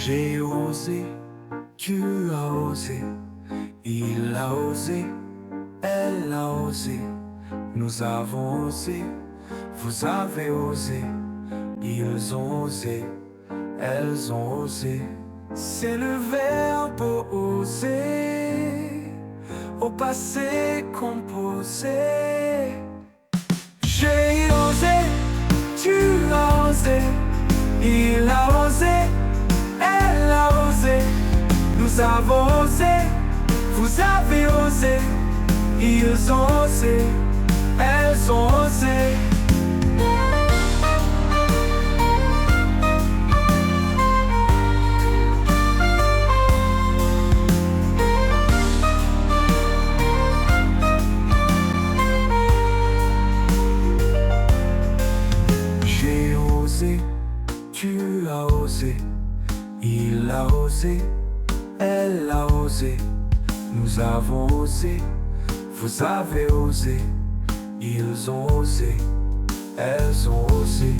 J'ai osé, tu as osé, il a osé, elle a osé, nous avons osé, vous avez osé, ils ont osé, elles ont osé. C'est le verbe oser, au passé composé. J'ai osé, tu as osé, il a osé, elle a osé, nous avons osé, vous avez osé, ils ont osé, elles ont osé. J'ai osé, tu as osé, il a osé, elle a osé, nous avons osé, vous avez osé, ils ont osé, elles ont osé.